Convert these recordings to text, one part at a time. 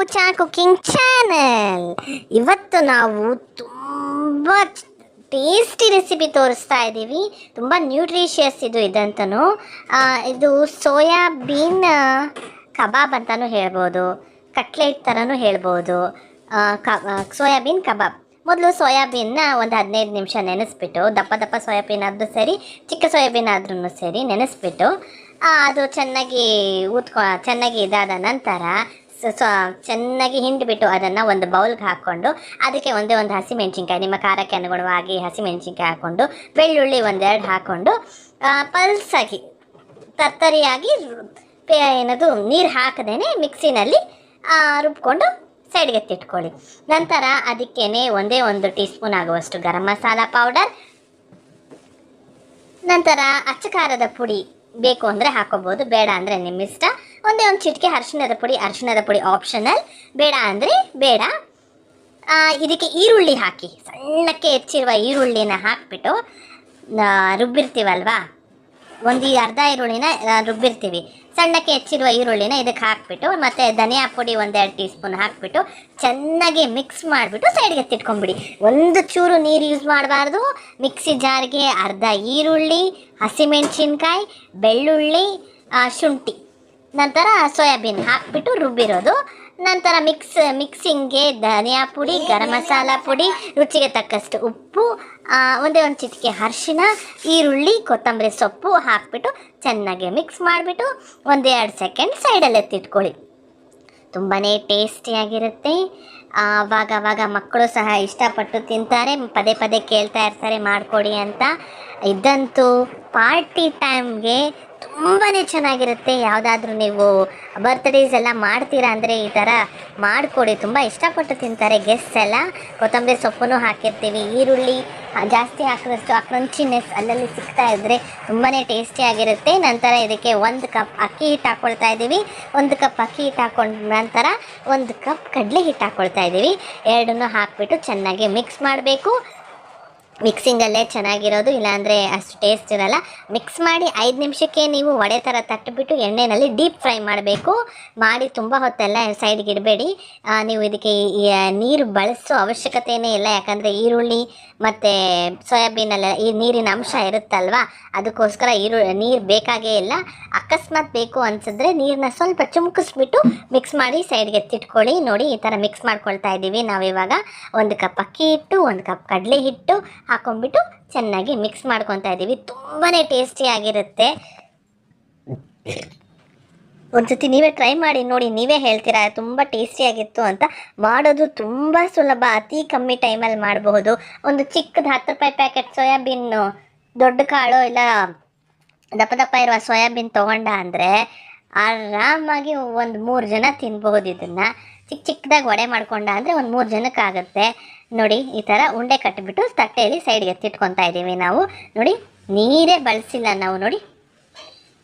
ಉಚಾ cooking channel. ಇವತ್ತು ನಾವು ತುಂಬ ಟೇಸ್ಟಿ ರೆಸಿಪಿ ತೋರಿಸ್ತಾ ಇದ್ದೀವಿ. ತುಂಬ ನ್ಯೂಟ್ರಿಷಿಯಸ್ ಇದಂತೂ. ಇದು ಸೋಯಾಬೀನ್ ಕಬಾಬ್ ಅಂತಲೂ ಹೇಳ್ಬೋದು, ಕಟ್ಲೆಟ್ ಥರನೂ ಹೇಳ್ಬೋದು. ಸೋಯಾಬೀನ್ ಕಬಾಬ್. ಮೊದಲು ಸೋಯಾಬೀನ್ನ ಒಂದು 15 ನಿಮಿಷ ನೆನೆಸ್ಬಿಟ್ಟು, ದಪ್ಪ ದಪ್ಪ ಸೋಯಾಬೀನ್ ಆದರೂ ಸರಿ, ಚಿಕ್ಕ ಸೋಯಾಬೀನ್ ಆದ್ರೂ ಸರಿ ನೆನೆಸ್ಬಿಟ್ಟು ಅದು ಚೆನ್ನಾಗಿ ಇದಾದ ನಂತರ ಚೆನ್ನಾಗಿ ಹಿಂಡಿಬಿಟ್ಟು ಅದನ್ನು ಒಂದು ಬೌಲ್ಗೆ ಹಾಕ್ಕೊಂಡು ಅದಕ್ಕೆ ಒಂದೇ ಒಂದು ಹಸಿಮೆಣ್ಸಿನ್ಕಾಯಿ, ನಿಮ್ಮ ಖಾರಕ್ಕೆ ಅನುಗುಣವಾಗಿ ಹಸಿಮೆಣ್ಸಿನ್ಕಾಯಿ ಹಾಕ್ಕೊಂಡು, ಬೆಳ್ಳುಳ್ಳಿ ಒಂದೆರಡು ಹಾಕ್ಕೊಂಡು ಪಲ್ಸಾಗಿ ತರ್ತರಿಯಾಗಿ ಏನದು ನೀರು ಹಾಕದೇನೆ ಮಿಕ್ಸಿನಲ್ಲಿ ರುಬ್ಕೊಂಡು ಸೈಡ್ಗೆ ಎತ್ತಿಟ್ಕೊಳ್ಳಿ. ನಂತರ ಅದಕ್ಕೇನೆ ಒಂದೇ 1 ಟೀ ಸ್ಪೂನ್ ಆಗುವಷ್ಟು ಗರಂ ಮಸಾಲ ಪೌಡರ್, ನಂತರ ಅಚ್ಚ ಖಾರದ ಪುಡಿ ಬೇಕು ಅಂದರೆ ಹಾಕೋಬೋದು, ಬೇಡ ಅಂದರೆ ನಿಮ್ಮಿಷ್ಟ. ಒಂದೇ ಒಂದು ಚಿಟಿಕೆ ಅರಿಶಿಣದ ಪುಡಿ ಆಪ್ಷನಲ್, ಬೇಡ ಅಂದರೆ ಬೇಡ. ಇದಕ್ಕೆ ಈರುಳ್ಳಿ ಹಾಕಿ, ಸಣ್ಣಕ್ಕೆ ಹೆಚ್ಚಿರುವ ಈರುಳ್ಳಿನ ಹಾಕಿಬಿಟ್ಟು ರುಬ್ಬಿರ್ತೀವಲ್ವಾ, ಒಂದು ಅರ್ಧ ಈರುಳ್ಳಿನ ರುಬ್ಬಿರ್ತೀವಿ, ಸಣ್ಣಕ್ಕೆ ಹೆಚ್ಚಿರುವ ಈರುಳ್ಳಿನ ಇದಕ್ಕೆ ಹಾಕಿಬಿಟ್ಟು ಮತ್ತು ಧನಿಯಾ ಪುಡಿ 1-2 ಟೀ ಸ್ಪೂನ್ ಹಾಕಿಬಿಟ್ಟು ಚೆನ್ನಾಗಿ ಮಿಕ್ಸ್ ಮಾಡಿಬಿಟ್ಟು ಸೈಡ್ಗೆ ಎತ್ತಿಟ್ಕೊಂಬಿಡಿ. ಒಂದು ಚೂರು ನೀರು ಯೂಸ್ ಮಾಡಬಾರ್ದು. ಮಿಕ್ಸಿ ಜಾರ್ಗೆ ಅರ್ಧ ಈರುಳ್ಳಿ, ಹಸಿಮೆಣಸಿನ್ಕಾಯಿ, ಬೆಳ್ಳುಳ್ಳಿ, ಶುಂಠಿ, ನಂತರ ಸೋಯಾಬೀನ್ ಹಾಕಿಬಿಟ್ಟು ರುಬ್ಬಿರೋದು. ನಂತರ ಮಿಕ್ಸಿಂಗ್ಗೆ ಧನಿಯಾ ಪುಡಿ, ಗರಂ ಮಸಾಲ ಪುಡಿ, ರುಚಿಗೆ ತಕ್ಕಷ್ಟು ಉಪ್ಪು, ಒಂದೇ ಒಂದು ಚಿಟಿಕೆ ಅರಿಶಿಣ, ಈರುಳ್ಳಿ, ಕೊತ್ತಂಬರಿ ಸೊಪ್ಪು ಹಾಕಿಬಿಟ್ಟು ಚೆನ್ನಾಗಿ ಮಿಕ್ಸ್ ಮಾಡಿಬಿಟ್ಟು 1-2 ಸೆಕೆಂಡ್ ಸೈಡಲ್ಲಿ ಎತ್ತಿಟ್ಕೊಳ್ಳಿ. ತುಂಬಾ ಟೇಸ್ಟಿಯಾಗಿರುತ್ತೆ. ಆವಾಗ ಮಕ್ಕಳು ಸಹ ಇಷ್ಟಪಟ್ಟು ತಿಂತಾರೆ, ಪದೇ ಪದೇ ಕೇಳ್ತಾ ಇರ್ತಾರೆ ಮಾಡಿಕೊಡಿ ಅಂತ. ಇದಂತೂ ಪಾರ್ಟಿ ಟೈಮ್ಗೆ ತುಂಬಾ ಚೆನ್ನಾಗಿರುತ್ತೆ. ಯಾವುದಾದ್ರೂ ನೀವು ಬರ್ತ್ಡೇಸ್ ಎಲ್ಲ ಮಾಡ್ತೀರಾ ಅಂದರೆ ಈ ಥರ ಮಾಡಿಕೊಡಿ, ತುಂಬ ಇಷ್ಟಪಟ್ಟು ತಿಂತಾರೆ ಗೆಸ್ಟ್ಸ್ ಎಲ್ಲ. ಕೊತ್ತಂಬರಿ ಸೊಪ್ಪನ್ನು ಹಾಕಿರ್ತೀವಿ, ಈರುಳ್ಳಿ ಜಾಸ್ತಿ ಹಾಕಿದಷ್ಟು ಆ ಕ್ರಂಚಿನೆಸ್ ಅಲ್ಲಲ್ಲಿ ಸಿಗ್ತಾ ಇದ್ದರೆ ತುಂಬಾ ಟೇಸ್ಟಿಯಾಗಿರುತ್ತೆ. ನಂತರ ಇದಕ್ಕೆ 1 ಕಪ್ ಅಕ್ಕಿ ಹಿಟ್ಟು ಹಾಕ್ಕೊಳ್ತಾ ಇದ್ದೀವಿ. 1 ಕಪ್ ಅಕ್ಕಿ ಹಿಟ್ಟು ಹಾಕ್ಕೊಂಡ ನಂತರ 1 ಕಪ್ ಕಡಲೆ ಹಿಟ್ಟು ಹಾಕ್ಕೊಳ್ತಾ ಇದ್ದೀವಿ. ಎರಡನ್ನೂ ಹಾಕಿಬಿಟ್ಟು ಚೆನ್ನಾಗಿ ಮಿಕ್ಸ್ ಮಾಡಬೇಕು. ಮಿಕ್ಸಿಂಗಲ್ಲೇ ಚೆನ್ನಾಗಿರೋದು, ಇಲ್ಲಾಂದರೆ ಅಷ್ಟು ಟೇಸ್ಟ್ ಇರೋಲ್ಲ. ಮಿಕ್ಸ್ ಮಾಡಿ 5 ನಿಮಿಷಕ್ಕೆ ನೀವು ವಡೆ ಥರ ತಟ್ಟಿಬಿಟ್ಟು ಎಣ್ಣೆಯಲ್ಲಿ ಡೀಪ್ ಫ್ರೈ ಮಾಡಬೇಕು. ಮಾಡಿ ತುಂಬ ಹೊತ್ತೆಲ್ಲ ಸೈಡ್ಗೆ ಇಡಬೇಡಿ. ನೀವು ಇದಕ್ಕೆ ನೀರು ಬಳಸೋ ಅವಶ್ಯಕತೆಯೇ ಇಲ್ಲ, ಯಾಕಂದರೆ ಈರುಳ್ಳಿ ಮತ್ತು ಸೋಯಾಬೀನಲ್ಲ ಈ ನೀರಿನ ಅಂಶ ಇರುತ್ತಲ್ವ, ಅದಕ್ಕೋಸ್ಕರ ನೀರು ಬೇಕಾಗೇ ಇಲ್ಲ. ಅಕಸ್ಮಾತ್ ಬೇಕು ಅನಿಸಿದ್ರೆ ನೀರನ್ನ ಸ್ವಲ್ಪ ಚುಮ್ಕಿಸ್ಬಿಟ್ಟು ಮಿಕ್ಸ್ ಮಾಡಿ ಸೈಡ್ಗೆ ಎತ್ತಿಟ್ಕೊಳ್ಳಿ. ನೋಡಿ, ಈ ಥರ ಮಿಕ್ಸ್ ಮಾಡ್ಕೊಳ್ತಾ ಇದ್ದೀವಿ ನಾವಿವಾಗ. 1 ಕಪ್ ಅಕ್ಕಿ ಹಿಟ್ಟು, 1 ಕಪ್ ಕಡಲೆ ಹಿಟ್ಟು ಹಾಕೊಂಡ್ಬಿಟ್ಟು ಚೆನ್ನಾಗಿ ಮಿಕ್ಸ್ ಮಾಡ್ಕೊತಾ ಇದ್ದೀವಿ. ತುಂಬಾ ಟೇಸ್ಟಿಯಾಗಿರುತ್ತೆ. ಒಂದ್ಸತಿ ನೀವೇ ಟ್ರೈ ಮಾಡಿ ನೋಡಿ, ನೀವೇ ಹೇಳ್ತೀರಾ ತುಂಬ ಟೇಸ್ಟಿಯಾಗಿತ್ತು ಅಂತ. ಮಾಡೋದು ತುಂಬ ಸುಲಭ, ಅತಿ ಕಮ್ಮಿ ಟೈಮಲ್ಲಿ ಮಾಡಬಹುದು. ಒಂದು ಚಿಕ್ಕದು 10 ರೂಪಾಯಿ ಪ್ಯಾಕೆಟ್ ಸೋಯಾಬೀನು, ದೊಡ್ಡ ಕಾಳು ಇಲ್ಲ ದಪ್ಪ ಇರುವ ಸೋಯಾಬೀನ್ ತೊಗೊಂಡ ಅಂದರೆ ಆರಾಮಾಗಿ ಒಂದು 3 ಜನ ತಿನ್ಬಹುದು. ಇದನ್ನು ಚಿಕ್ಕದಾಗಿ ವಡೆ ಮಾಡ್ಕೊಂಡ ಅಂದರೆ ಒಂದು 3 ಜನಕ್ಕಾಗುತ್ತೆ. ನೋಡಿ, ಈ ಥರ ಉಂಡೆ ಕಟ್ಟಿಬಿಟ್ಟು ತಟ್ಟೆಯಲ್ಲಿ ಸೈಡ್ಗೆ ಎತ್ತಿಟ್ಕೊತಾ ಇದ್ದೀವಿ ನಾವು. ನೋಡಿ, ನೀರೇ ಬಳಸಿಲ್ಲ ನಾವು. ನೋಡಿ,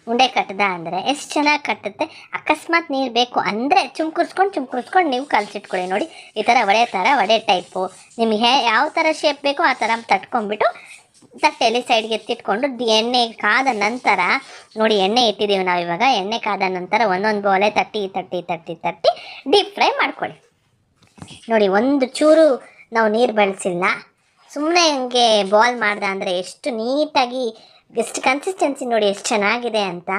ಉಂಡೆ ಕಟ್ಟದ ಅಂದರೆ ಎಷ್ಟು ಚೆನ್ನಾಗಿ ಕಟ್ಟುತ್ತೆ. ಅಕಸ್ಮಾತ್ ನೀರು ಬೇಕು ಅಂದರೆ ಚುಮ್ಕುರ್ಸ್ಕೊಂಡು ನೀವು ಕಲಸಿಟ್ಕೊಳ್ಳಿ. ನೋಡಿ, ಈ ಥರ ವಡೆ ಟೈಪು ನಿಮಗೆ ಯಾವ ಥರ ಶೇಪ್ ಬೇಕೋ ಆ ಥರ ತಟ್ಕೊಂಡ್ಬಿಟ್ಟು ತಟ್ಟೆಯಲ್ಲಿ ಸೈಡ್ಗೆ ಎತ್ತಿಟ್ಕೊಂಡು ಎಣ್ಣೆ ಕಾದ ನಂತರ, ನೋಡಿ ಎಣ್ಣೆ ಇಟ್ಟಿದ್ದೀವಿ ನಾವಿವಾಗ. ಎಣ್ಣೆ ಕಾದ ನಂತರ ಒಂದೊಂದು ಬೋಲೆ ತಟ್ಟಿ ಡೀಪ್ ಫ್ರೈ ಮಾಡ್ಕೊಳ್ಳಿ. ನೋಡಿ, ಒಂದು ಚೂರು ನಾವು ನೀರು ಬಳಸಿಲ್ಲ, ಸುಮ್ಮನೆ ಹಂಗೆ ಬಾಲ್ ಮಾಡ್ದೆ ಅಂದರೆ ಎಷ್ಟು ನೀಟಾಗಿ, ಎಷ್ಟು ಕನ್ಸಿಸ್ಟೆನ್ಸಿ ನೋಡಿ ಎಷ್ಟು ಚೆನ್ನಾಗಿದೆ ಅಂತ.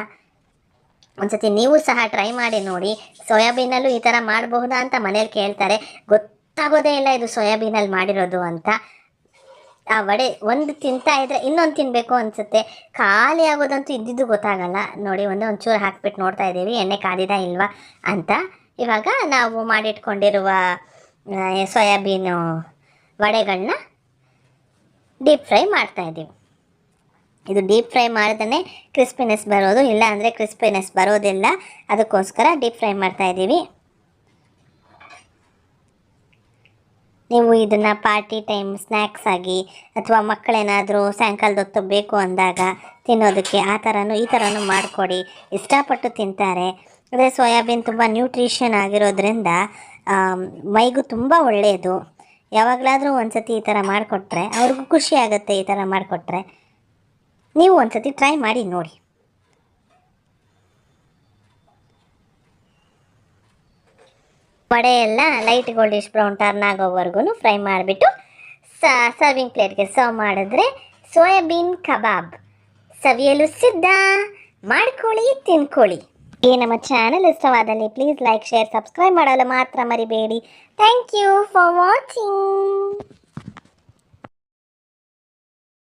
ಒಂದ್ಸತಿ ನೀವು ಸಹ ಟ್ರೈ ಮಾಡಿ ನೋಡಿ. ಸೋಯಾಬೀನಲ್ಲೂ ಈ ಥರ ಮಾಡಬಹುದಾ ಅಂತ ಮನೇಲಿ ಕೇಳ್ತಾರೆ, ಗೊತ್ತಾಗೋದೇ ಇಲ್ಲ ಇದು ಸೋಯಾಬೀನಲ್ಲಿ ಮಾಡಿರೋದು ಅಂತ. ಆ ವಡೆ ಒಂದು ತಿಂತಾ ಇದ್ರೆ ಇನ್ನೊಂದು ತಿನ್ನಬೇಕು ಅನಿಸುತ್ತೆ, ಖಾಲಿ ಆಗೋದಂತೂ ಇದ್ದಿದ್ದು ಗೊತ್ತಾಗಲ್ಲ. ನೋಡಿ, ಒಂದು ಚೂರು ಹಾಕ್ಬಿಟ್ಟು ನೋಡ್ತಾ ಇದ್ದೀವಿ ಎಣ್ಣೆ ಕಾದಿದ ಇಲ್ವಾ ಅಂತ. ಇವಾಗ ನಾವು ಮಾಡಿಟ್ಕೊಂಡಿರುವ ಸೋಯಾಬೀನು ವಡೆಗಳನ್ನ ಡೀಪ್ ಫ್ರೈ ಮಾಡ್ತಾಯಿದ್ದೀವಿ. ಇದು ಡೀಪ್ ಫ್ರೈ ಮಾಡಿದ್ರೆ ಕ್ರಿಸ್ಪಿನೆಸ್ ಬರೋದು, ಇಲ್ಲ ಅಂದರೆ ಕ್ರಿಸ್ಪಿನೆಸ್ ಬರೋದಿಲ್ಲ, ಅದಕ್ಕೋಸ್ಕರ ಡೀಪ್ ಫ್ರೈ ಮಾಡ್ತಾಯಿದ್ದೀವಿ. ನೀವು ಇದನ್ನು ಪಾರ್ಟಿ ಟೈಮ್ ಸ್ನ್ಯಾಕ್ಸ್ ಆಗಿ ಅಥವಾ ಮಕ್ಕಳೇನಾದರೂ ಸಾಯಂಕಾಲದ ಹೊತ್ತು ಬೇಕು ಅಂದಾಗ ತಿನ್ನೋದಕ್ಕೆ ಈ ಥರನೂ ಮಾಡಿಕೊಡಿ, ಇಷ್ಟಪಟ್ಟು ತಿಂತಾರೆ. ಅದೇ ಸೋಯಾಬೀನ್ ತುಂಬ ನ್ಯೂಟ್ರಿಷನ್ ಆಗಿರೋದ್ರಿಂದ ಮೈಗೂ ತುಂಬ ಒಳ್ಳೆಯದು. ಯಾವಾಗಲಾದರೂ ಒಂದ್ಸತಿ ಈ ಥರ ಮಾಡಿಕೊಟ್ರೆ ಅವ್ರಿಗೂ ಖುಷಿ ಆಗುತ್ತೆ. ಈ ಥರ ಮಾಡಿಕೊಟ್ರೆ ನೀವು ಒಂದ್ಸತಿ ಟ್ರೈ ಮಾಡಿ ನೋಡಿ. ವಡೆ ಎಲ್ಲ ಲೈಟ್ ಗೋಲ್ಡಿಶ್ ಬ್ರೌನ್ ಟರ್ನ್ ಆಗೋವರೆಗೂ ಫ್ರೈ ಮಾಡಿಬಿಟ್ಟು ಸರ್ವಿಂಗ್ ಪ್ಲೇಟ್ಗೆ ಸರ್ವ್ ಮಾಡಿದ್ರೆ ಸೋಯಾಬೀನ್ ಕಬಾಬ್ ಸವಿಯಲು ಸಿದ್ಧ. ಮಾಡ್ಕೊಳ್ಳಿ, ತಿನ್ಕೊಳ್ಳಿ. ಈ ನಮ್ಮ ಚಾನಲ್ ಇಷ್ಟವಾದಲ್ಲಿ ಪ್ಲೀಸ್ ಲೈಕ್, ಶೇರ್, ಸಬ್ಸ್ಕ್ರೈಬ್ ಮಾಡಲು ಮಾತ್ರ ಮರಿಬೇಡಿ. Thank you for watching.